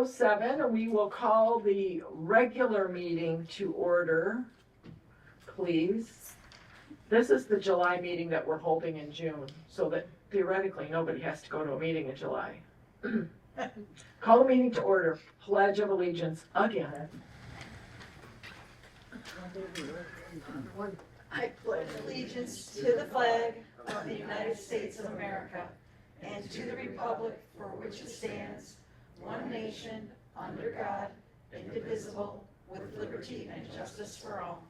8:07, we will call the regular meeting to order, please. This is the July meeting that we're holding in June, so that theoretically nobody has to go to a meeting in July. Call the meeting to order, Pledge of Allegiance again. I pledge allegiance to the flag of the United States of America and to the republic for which it stands, one nation, under God, indivisible, with liberty and justice for all.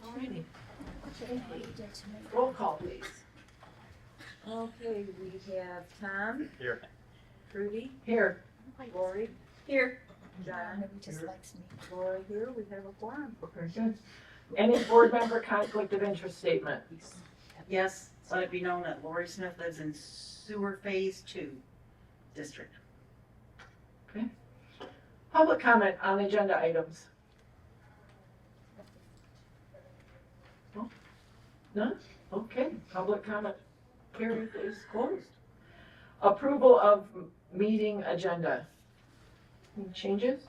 Alrighty. Roll call, please. Okay, we have Tom. Here. Trudy. Here. Lori. Here. John. Just likes me. Laura here, we have a quorum. Very good. Any board member conflict of interest statement? Yes, let it be known that Lori Smith lives in Sewer Phase 2 District. Public comment on agenda items? No? None? Okay, public comment period is closed. Approval of meeting agenda. Any changes?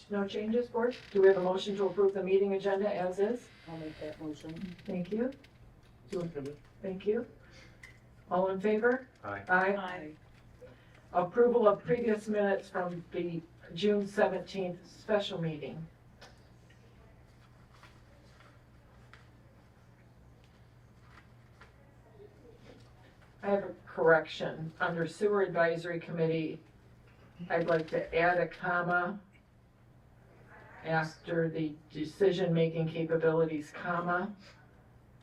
No changes, board? Do we have a motion to approve the meeting agenda as is? I'll make that motion. Thank you. Thank you. All in favor? Aye. Aye. Approval of previous minutes from the June 17th special meeting. I have a correction. Under Sewer Advisory Committee, I'd like to add a comma after the decision-making capabilities, comma,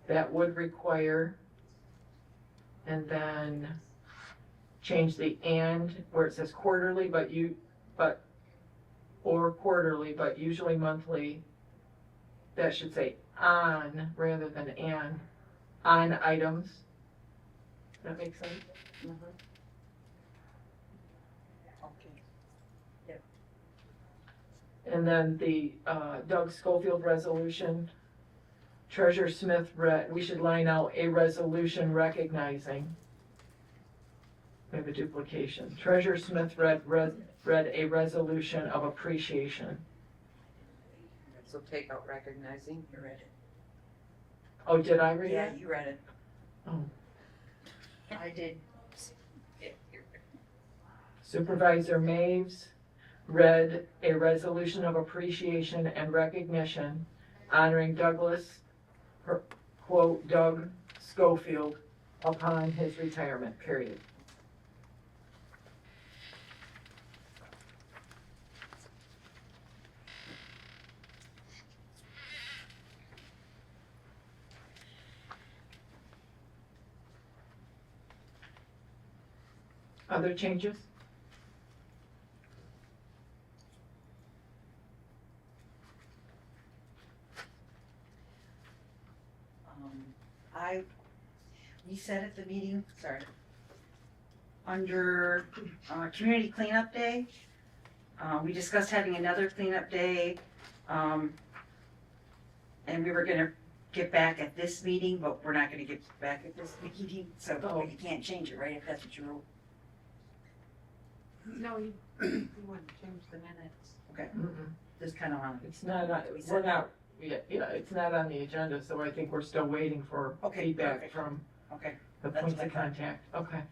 that would require, and then change the and where it says quarterly, or quarterly, but usually monthly. That should say on rather than an, on items. Does that make sense? Okay. And then the Doug Schofield resolution, Treasurer Smith read, we should line out a resolution recognizing. We have a duplication. Treasurer Smith read a resolution of appreciation. So take out recognizing. You read it. Oh, did I read Yeah, it? you read it. Oh. I did. Supervisor Maves read a resolution of appreciation and recognition honoring Douglas, quote, Doug Schofield upon his retirement, period. Other changes? We said at the meeting, under Community Cleanup Day, we discussed having another cleanup day, and we were gonna get back at this meeting, but we're not gonna get back at this meeting, so you can't change it, right, if that's what you wrote? No, you wouldn't change the minutes. Okay, Mm-mm. just kinda wanted. It's not, we're not, yeah, it's not on the agenda, so I think we're still waiting for Okay, feedback perfect. from Okay, the That's points what I of thought. contact. Okay.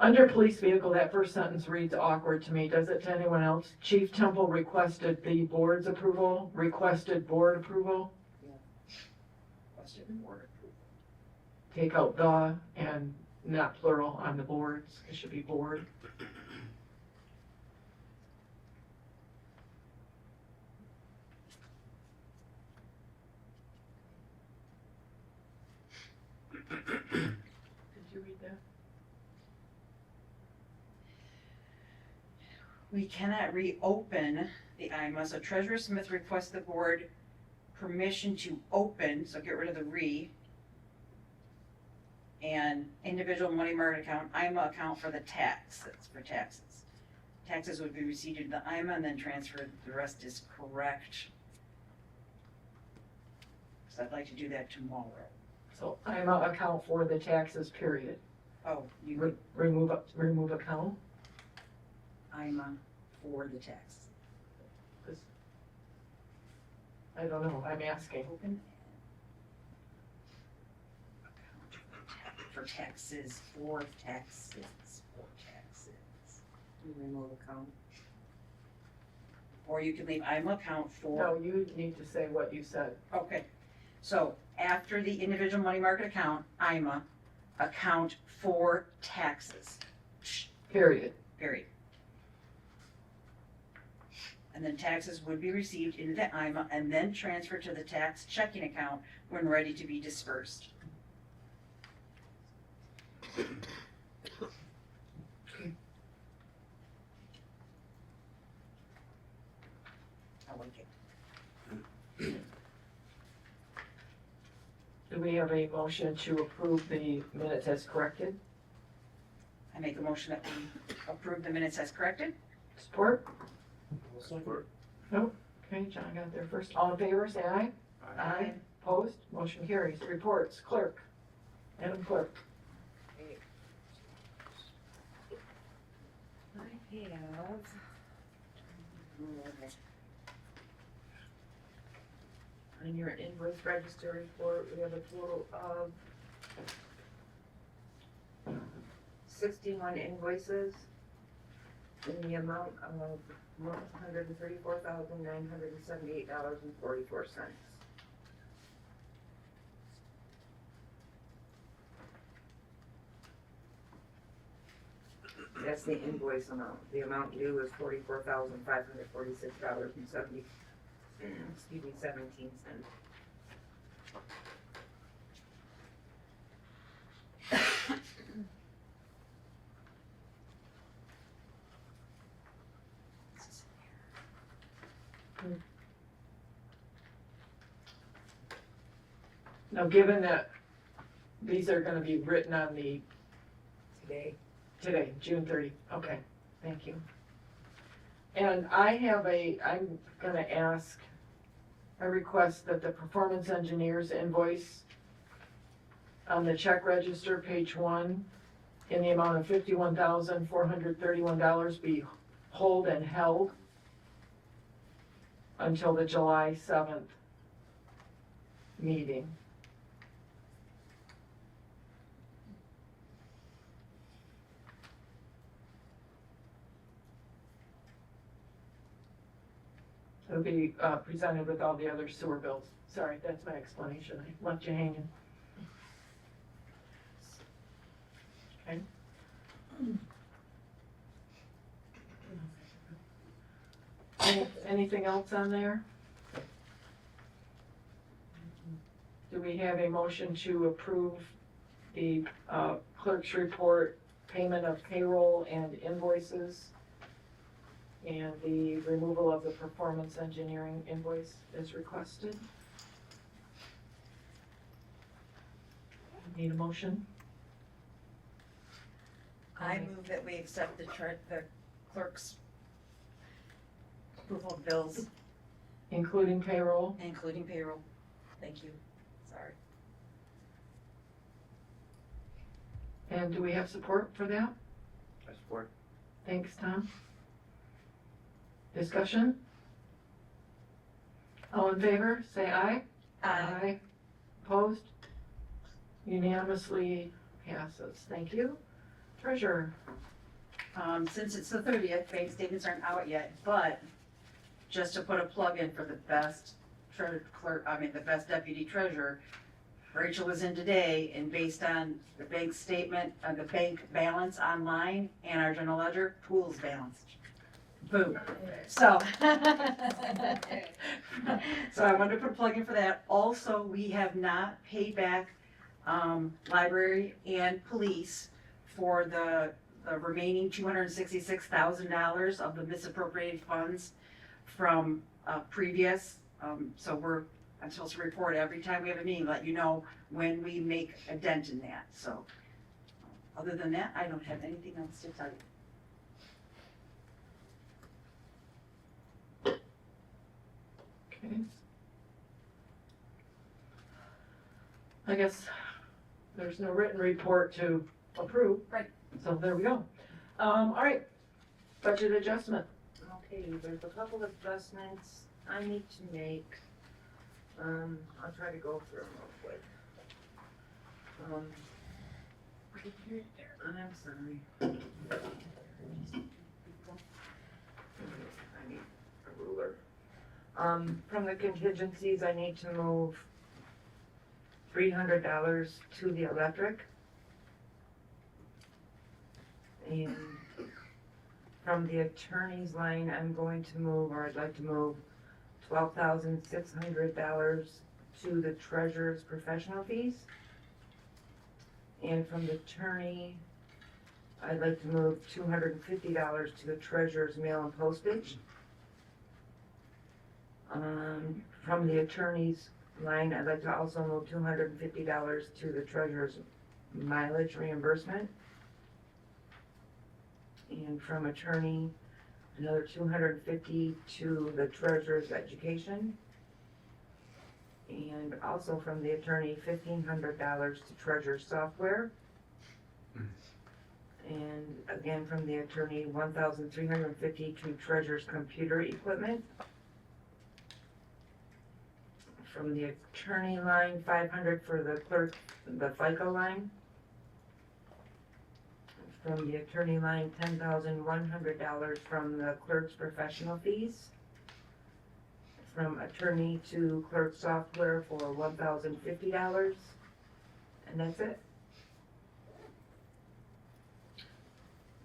Under police vehicle, that first sentence reads awkward to me. Does it to anyone else? Chief Temple requested the board's approval, requested board approval. question board approval. Take out the and not plural on the boards. It should be board. Did you read that? We cannot reopen the IMA, so Treasurer Smith requests the board permission to open, so get rid of the and individual money market account, IMA account for the taxes. Taxes would be received into the IMA and then transferred, the rest is correct. because I'd like to do that tomorrow. So I'm a account for the taxes, period. Oh, you, Remove account? I'm for the tax. I don't know, I'm asking. Open account for taxes, for taxes. You remove account. Or you can leave, I'm account for. No, you need to say what you said. Okay, so after the individual money market account, I'm a account for taxes, Period. period. And then taxes would be received into the IMA and then transferred to the tax checking account when ready to be dispersed. I like it. Do we have a motion to approve the minutes as corrected? I make a motion that we approve the minutes as corrected. Support? Nope. Okay, John got there first. All in favor, say aye. Opposed? Motion carries. Reports, clerk. Madam Clerk. I have. On your invoice register report, we have a total of 61 invoices in the amount of $134,978.44. That's the invoice amount. The amount due is $44,546.17. Now, given that these are gonna be written on the, today, June 30, okay, thank you. And I'm gonna ask, I request that the performance engineers invoice on the check register, page 1, in the amount of $51,431 be hold and held until the July 7th meeting. It'll be presented with all the other sewer bills. Sorry, that's my explanation. I left you hanging. Okay. Anything else on there? Do we have a motion to approve the clerk's report, payment of payroll and invoices, and the removal of the performance engineering invoice as requested? Need a motion? I move that we accept the clerk's approval of bills, Including payroll? including payroll. Thank you. Sorry. And do we have support for that? I support. Thanks, Tom. Discussion? All in favor, say aye. Opposed? Unanimously passes. Thank you. Treasurer. Since it's the 30th, bank statements aren't out yet, but just to put a plug in for the best the best deputy treasurer, Rachel was in today, and based on the bank statement, the bank balance online and our general ledger, pool's balanced. Boom. So, so I wanted to put a plug in for that. Also, we have not paid back library and police for the remaining $266,000 of the misappropriated funds from previous. So I'm supposed to report every time we have a meeting, let you know when we make a dent in that. So other than that, I don't have anything else to tell you. Okay. I guess there's no written report to approve. Right. So there we go. All right, budget adjustment. Okay, there's a couple of adjustments I need to make. I'll try to go through them real quick. I'm sorry. I need a ruler. From the contingencies, I need to move $300 to the electric. And from the attorney's line, I'm going to move, or I'd like to move $12,600 to the treasurer's professional fees. And from the attorney, I'd like to move $250 to the treasurer's mail and postage. From the attorney's line, I'd like to also move $250 to the treasurer's mileage reimbursement. And from attorney, another $250 to the treasurer's education. And also from the attorney, $1,500 to treasurer's software. And again, from the attorney, $1,350 to treasurer's computer equipment. From the attorney line, $500 for the clerk, the FICA line. From the attorney line, $10,100 from the clerk's professional fees. From attorney to clerk software for $1,050, and that's it.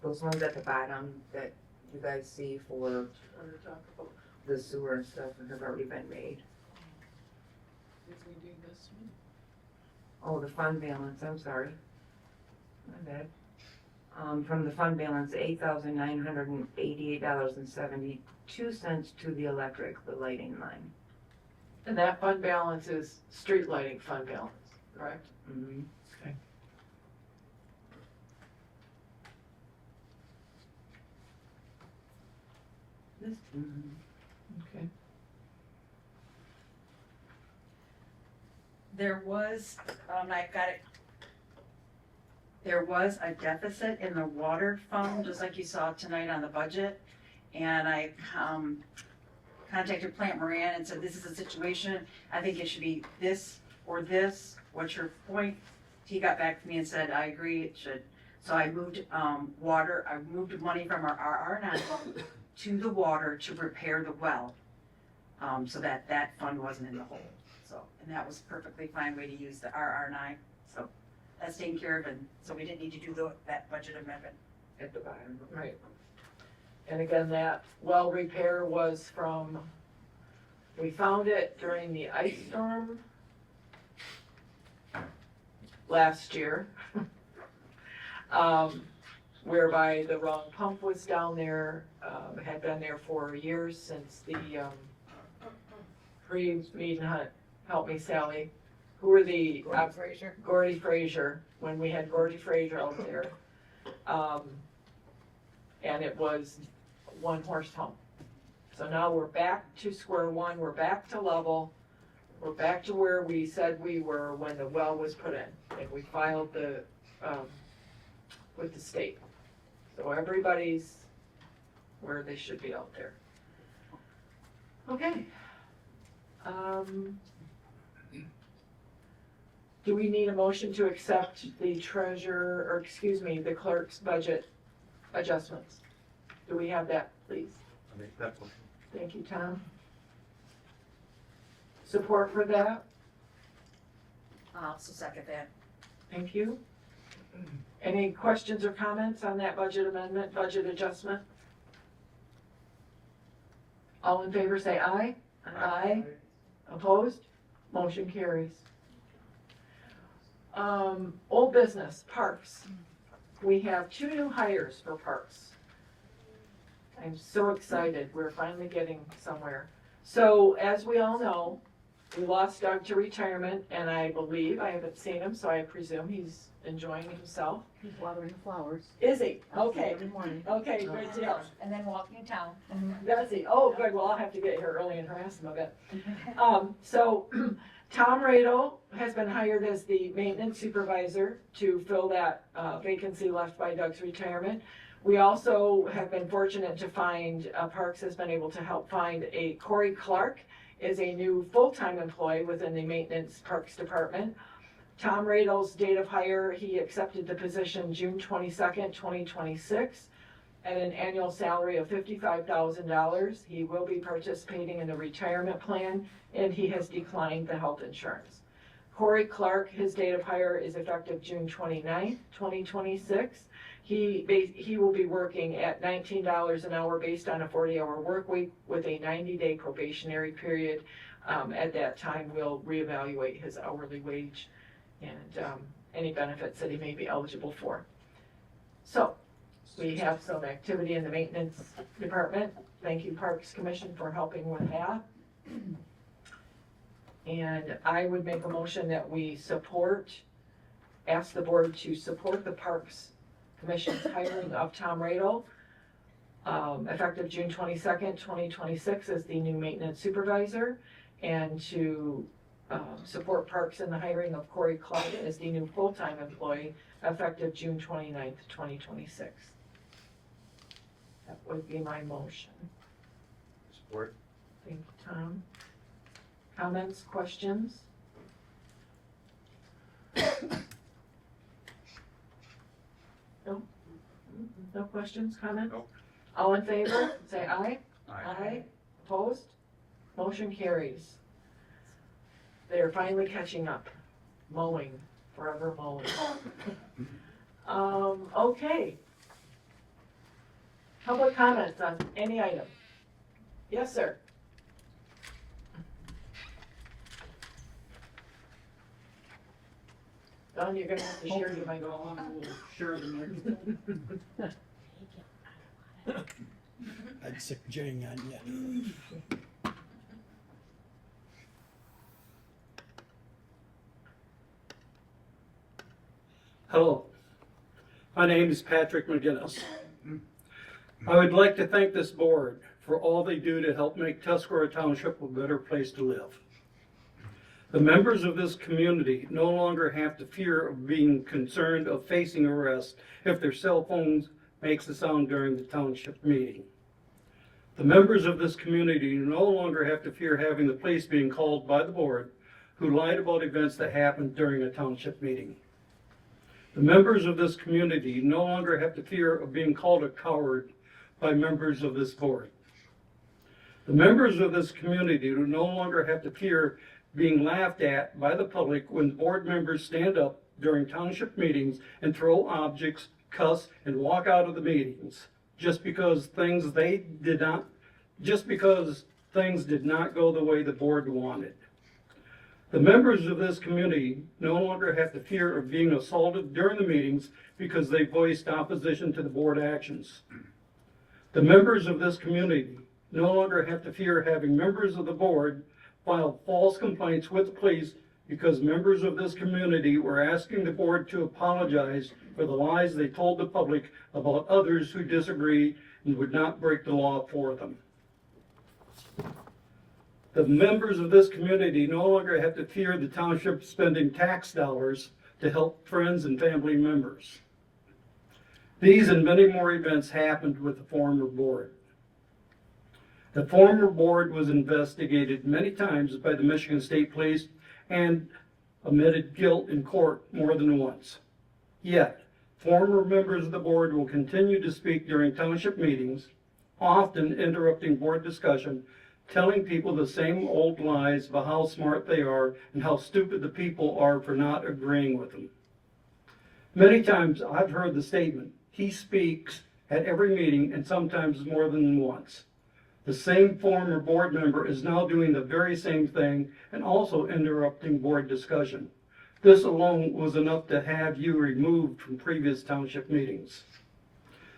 Those ones at the bottom that you guys see for the sewer and stuff have already been made. Did we do this one? Oh, the fund balance, I'm sorry. My bad. From the fund balance, $8,988.72 to the electric, the lighting line. And that fund balance is street lighting fund balance, correct? Mm-hmm. Okay. This, Okay. There was, I got it. There was a deficit in the water fund, just like you saw tonight on the budget. And I, contacted Plant Moran and said, this is the situation. I think it should be this or this. What's your point? He got back to me and said, I agree, it should. So I moved, water, I moved money from our RR9 to the water to repair the well. So that fund wasn't in the hole. So, and that was a perfectly fine way to use the RR9. So that's taken care of, and so we didn't need to do that budget amendment. at the bottom. Right. And again, that well repair was from, we found it during the ice storm last year. Whereby the wrong pump was down there, had been there for years since the, pre-meeting hunt, help me Sally, who were the. Fraser. Gordy Frazier, when we had Gordy Frazier out there. And it was one horse pump. So now we're back to square one, we're back to level, we're back to where we said we were when the well was put in. And we filed the, with the state. So everybody's where they should be out there. Okay. Do we need a motion to accept the treasurer, or excuse me, the clerk's budget adjustments? Do we have that, please? I make that motion. Thank you, Tom. Support for that? I'll also second that. Thank you. Any questions or comments on that budget amendment, budget adjustment? All in favor say aye. Aye. Opposed? Motion carries. Old business, parks. We have 2 new hires for parks. I'm so excited, we're finally getting somewhere. So, as we all know, we lost Doug to retirement, and I believe, I haven't seen him, so I presume he's enjoying himself. He's watering the flowers. Is he? Okay, Every morning. okay, good deal. And then walking town. Does he? Oh, good, well, I'll have to get here early and harass him a bit. So, Tom Radel has been hired as the maintenance supervisor to fill that vacancy left by Doug's retirement. We also have been fortunate to find, Parks has been able to help find a Corey Clark is a new full-time employee within the Maintenance Parks Department. Tom Radel's date of hire, he accepted the position June 22nd, 2026 at an annual salary of $55,000. He will be participating in the retirement plan and he has declined the health insurance. Corey Clark, his date of hire is effective June 29th, 2026. He will be working at $19 an hour based on a 40-hour work week with a 90-day probationary period. At that time, we'll reevaluate his hourly wage and any benefits that he may be eligible for. So we have some activity in the maintenance department. Thank you, Parks Commission, for helping with that. And I would make a motion that we ask the board to support the Parks Commission's hiring of Tom Radel, effective June 22nd, 2026 as the new maintenance supervisor, and to support Parks in the hiring of Corey Clark as the new full-time employee, effective June 29th, 2026. That would be my motion. Support. Thank you, Tom. Comments, questions? No? No questions, comments? Nope. All in favor, say aye. Aye. Opposed? Motion carries. They're finally catching up. Mowing, forever mowing. Okay. Public comments on any item? Yes, sir. Don, you're gonna have to share your microphone. Sure, the microphone. I'd sick jing on you. Hello, my name is Patrick McGinnis. I would like to thank this board for all they do to help make Tuscarora Township a better place to live. The members of this community no longer have to fear of being concerned of facing arrest if their cell phones makes a sound during the township meeting. The members of this community no longer have to fear having the police being called by the board who lied about events that happened during a township meeting. The members of this community no longer have to fear of being called a coward by members of this board. The members of this community no longer have to fear being laughed at by the public when board members stand up during township meetings and throw objects, cuss, and walk out of the meetings just because things did not go the way the board wanted. The members of this community no longer have to fear of being assaulted during the meetings because they voiced opposition to the board actions. The members of this community no longer have to fear having members of the board file false complaints with the police because members of this community were asking the board to apologize for the lies they told the public about others who disagree and would not break the law for them. The members of this community no longer have to fear the township spending tax dollars to help friends and family members. These and many more events happened with the former board. The former board was investigated many times by the Michigan State Police and admitted guilt in court more than once. Yet, former members of the board will continue to speak during township meetings, often interrupting board discussion, telling people the same old lies about how smart they are and how stupid the people are for not agreeing with them. Many times I've heard the statement, he speaks at every meeting and sometimes more than once. The same former board member is now doing the very same thing and also interrupting board discussion. This alone was enough to have you removed from previous township meetings.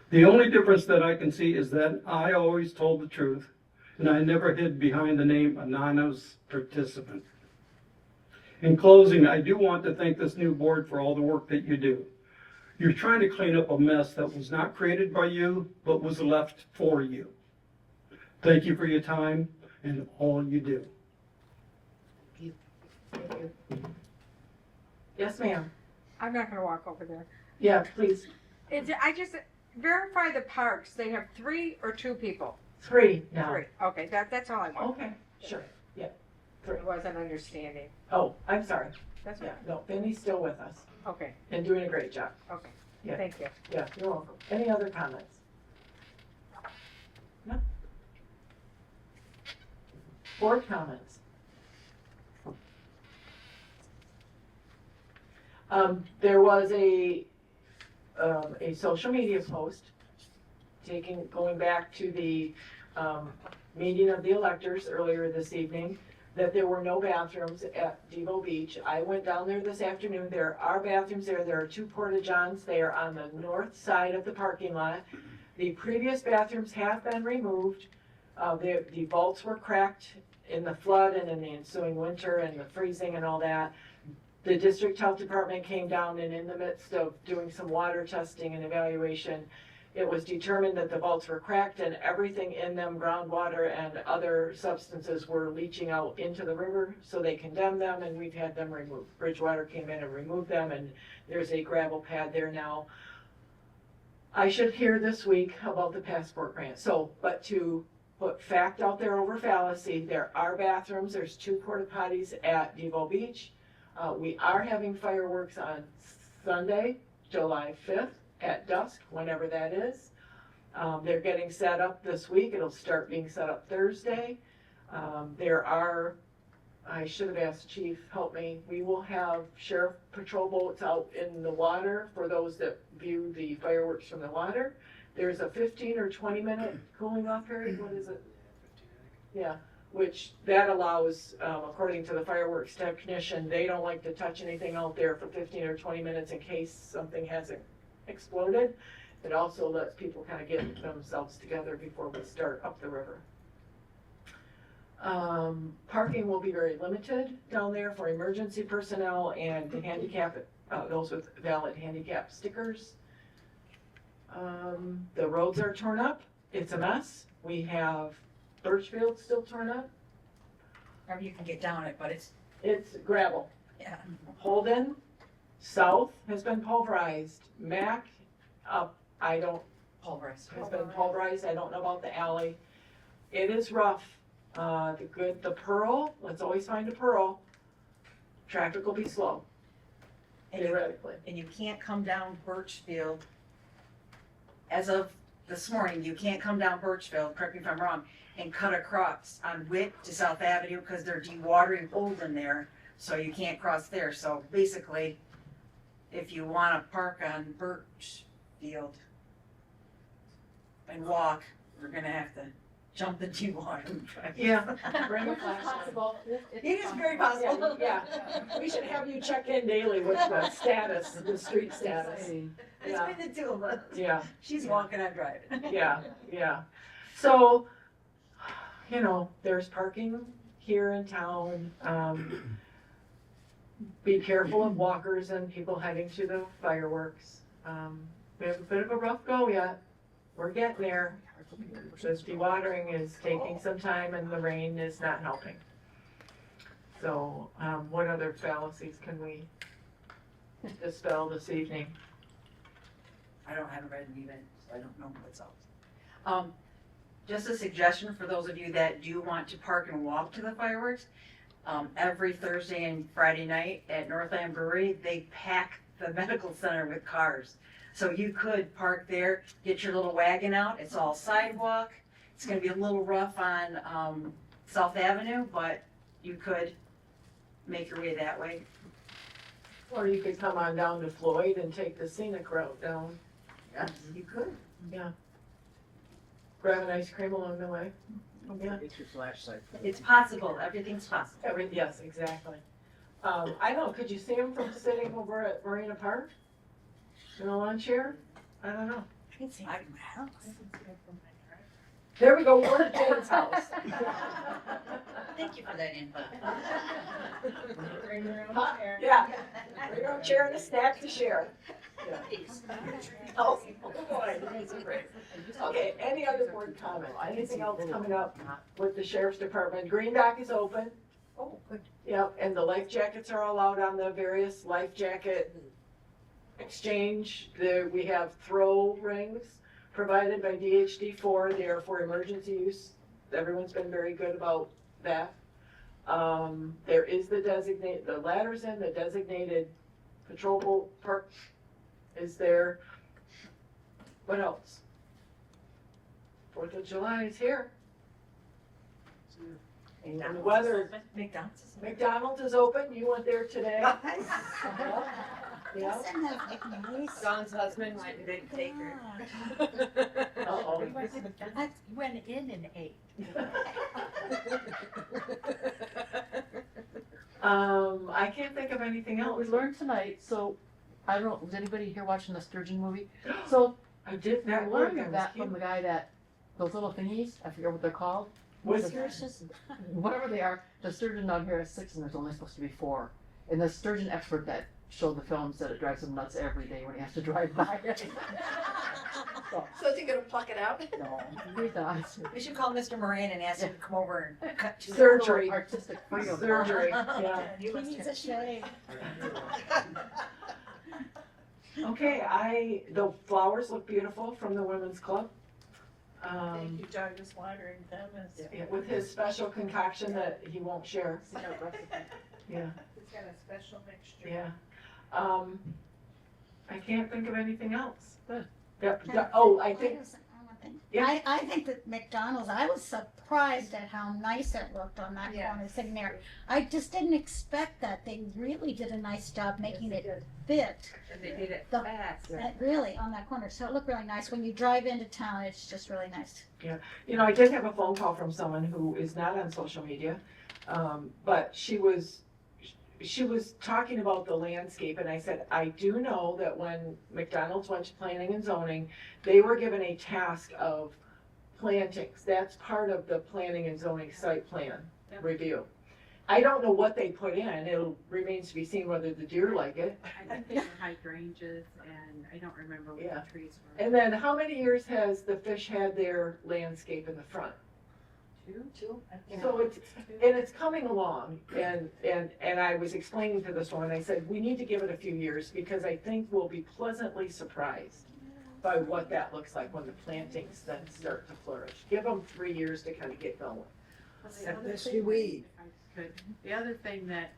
The only difference that I can see is that I always told the truth and I never hid behind the name anonymous participant. In closing, I do want to thank this new board for all the work that you do. You're trying to clean up a mess that was not created by you, but was left for you. Thank you for your time and all you do. Thank you. Yes, ma'am. I'm not gonna walk over there. Yeah, please. I just, verify the parks, they have 3 or 2 people? 3 now. 3, okay, that's all I want. Okay, sure. Yeah, 3. I wasn't understanding. Oh, I'm sorry. That's Yeah, right, no, Benny's still with us okay, and doing a great job. okay, Yeah. thank you. Yeah, you're welcome. Any other comments? No? Board comments? There was a social media post going back to the, meeting of the electors earlier this evening, that there were no bathrooms at Devo Beach. I went down there this afternoon. There are bathrooms there. There are 2 porta-johns. They are on the north side of the parking lot. The previous bathrooms have been removed. The vaults were cracked in the flood and in the ensuing winter and the freezing and all that. The district health department came down, and in the midst of doing some water testing and evaluation, it was determined that the vaults were cracked and everything in them, groundwater and other substances, were leaching out into the river. So they condemned them, and we've had them removed. Bridgewater came in and removed them, and there's a gravel pad there now. I should hear this week about the passport grant. But to put fact out there over fallacy, there are bathrooms. There's 2 porta potties at Devo Beach. We are having fireworks on Sunday, July 5th at dusk, whenever that is. They're getting set up this week. It'll start being set up Thursday. I should have asked Chief, help me. We will have sheriff patrol boats out in the water for those that view the fireworks from the water. There's a 15 or 20 minute cooling off period. What is it? Yeah, which that allows, according to the fireworks technician, they don't like to touch anything out there for 15 or 20 minutes in case something hasn't exploded. It also lets people kind of get themselves together before we start up the river. Parking will be very limited down there for emergency personnel and the handicap, those with valid handicap stickers. The roads are torn up. It's a mess. We have Birchfield still torn up. Or you can get down it, but It's gravel. yeah. Holden, south has been pulverized. Mac, up, Pulverized. has been pulverized. I don't know about the alley. It is rough. The Pearl, let's always find a Pearl. Traffic will be slow, theoretically. And you can't come down Birchfield. As of this morning, you can't come down Birchfield, correct me if I'm wrong, and cut across on Witt to South Avenue because they're dewatering Holden there, so you can't cross there. So basically, if you wanna park on Birchfield and walk, we're gonna have to jump the dewatering. Yeah. Bring a It's flashlight. possible. It is very possible. Yeah, we should have you check in daily with the status, the street status. Yeah. Between the 2 of us. Yeah, She's walking, I'm driving. yeah. So, there's parking here in town. Be careful of walkers and people heading to the fireworks. We have a bit of a rough go yet. We're getting there. This dewatering is taking some time and the rain is not helping. So, what other fallacies can we dispel this evening? I haven't read them even, so I don't know what's else. Just a suggestion for those of you that do want to park and walk to the fireworks. Every Thursday and Friday night at Northland Brewery, they pack the medical center with cars. So you could park there, get your little wagon out. It's all sidewalk. It's gonna be a little rough on, South Avenue, but you could make your way that way. Or you could come on down to Floyd and take the scenic route down. Yes, you could. Grab an ice cream along the way. Yeah. Get your flashlight. It's possible. Everything's possible. Yes, exactly. I don't know, could you see him from sitting over at Marina Park? In a lawn chair? I don't know. I can see it in my house. There we go, we're at Jane's house. Thank you for that input. Bring your own Huh? chair. Yeah, bring your own chair and a snack to share. Yeah. Oh, boy, you guys are great. Okay, any other board comment? Anything else coming up with the sheriff's department? Green Dock is open. Oh, good. Yep, and the life jackets are all out on the various life jacket exchange. We have throw rings provided by DHD4. They are for emergency use. Everyone's been very good about that. There is the ladder's in, the designated patrol boat park is there. What else? 4th of July is here. And the weather, McDonald's is open. You went there today. Yeah. John's husband didn't take her. Uh-oh. I went in and ate. I can't think of anything What we else. learned tonight, so, I don't know, was anybody here watching the Sturgeon movie? So, I did we that work. learned that from the guy that, those little thingies, I forget what they're called. Whiskers? Whatever they are, the sturgeon down here has 6 and there's only supposed to be 4. And the sturgeon expert that showed the film said it drives him nuts every day when he has to drive by it. So is he gonna pluck it out? No, he's not. We should call Mr. Moran and ask him to come over and cut to Surgery. Artistic freedom. Surgery, yeah. He He's a shame. Okay, the flowers look beautiful from the women's club. Thank you, Doug, is watering them as. Yeah, with his special concoction that he won't share. Yeah, He's got a special mixture. yeah. I can't think of anything else. Good. Yep, oh, I think, Yeah. I think that McDonald's, I was surprised at how nice it looked on that Yeah. corner sitting there. I just didn't expect that. They really did a nice job making it fit. And they did it The- fast. Really, on that corner. So it looked really nice. When you drive into town, it's just really nice. you know, I did have a phone call from someone who is not on social media, but she was talking about the landscape, and I said, I do know that when McDonald's went to planning and zoning, they were given a task of plantings. That's part of the planning and zoning site plan Yep. review. I don't know what they put in. It remains to be seen whether the deer like it. I think they were hydrangeas, and I don't remember what Yeah. the trees were. And then how many years has the fish had their landscape in the front? Two? So it's coming along, and I was explaining to this woman, I said, we need to give it a few years, because I think we'll be pleasantly surprised by what that looks like when the plantings then start to flourish. Give them 3 years to kind of get going. The other thing that,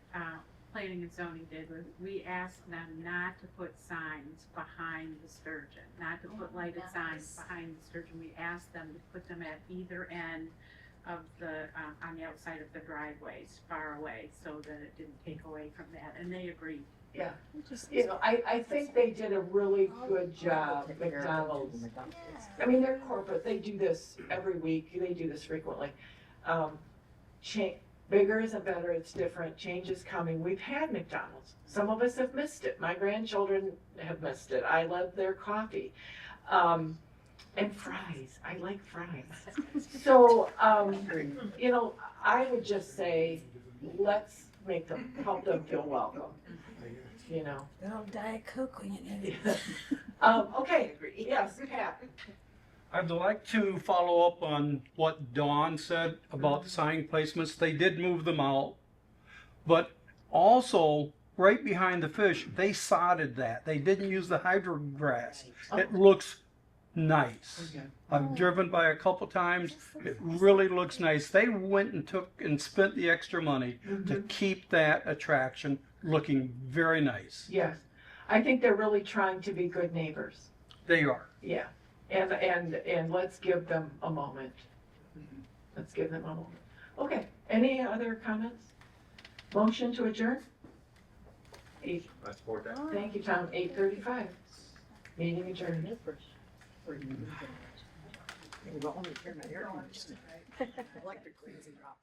planning and zoning did was we asked them not to put signs behind the sturgeon, not to put lighted signs behind the sturgeon. We asked them to put them at either end of the, on the outside of the driveways, far away, so that it didn't take away from that, and they agreed. You know, I think they did a really good job, McDonald's. I mean, they're corporate, they do this every week, they do this frequently. Bigger isn't better, it's different, change is coming. We've had McDonald's, some of us have missed it, my grandchildren have missed it, I love their coffee. And fries, I like fries. So, you know, I would just say, let's help them feel welcome, you know. Little Diet Coke when you need Okay, yes, Pat. I'd like to follow up on what Dawn said about the sign placements. They did move them out, but also right behind the fish, they sodded that. They didn't use the hydro grass. It looks nice. Okay. I've driven by a couple times. It really looks nice. They went and took and spent the extra money to keep that attraction looking very nice. Yes, I think they're really trying to be good neighbors. They are. Yeah, and let's give them a moment. Let's give them a moment. Okay, any other comments? Motion to adjourn? I support that. Thank you, Tom, 8:35. Meeting adjourned. Well, only turn my air conditioner. I like the crazy drop.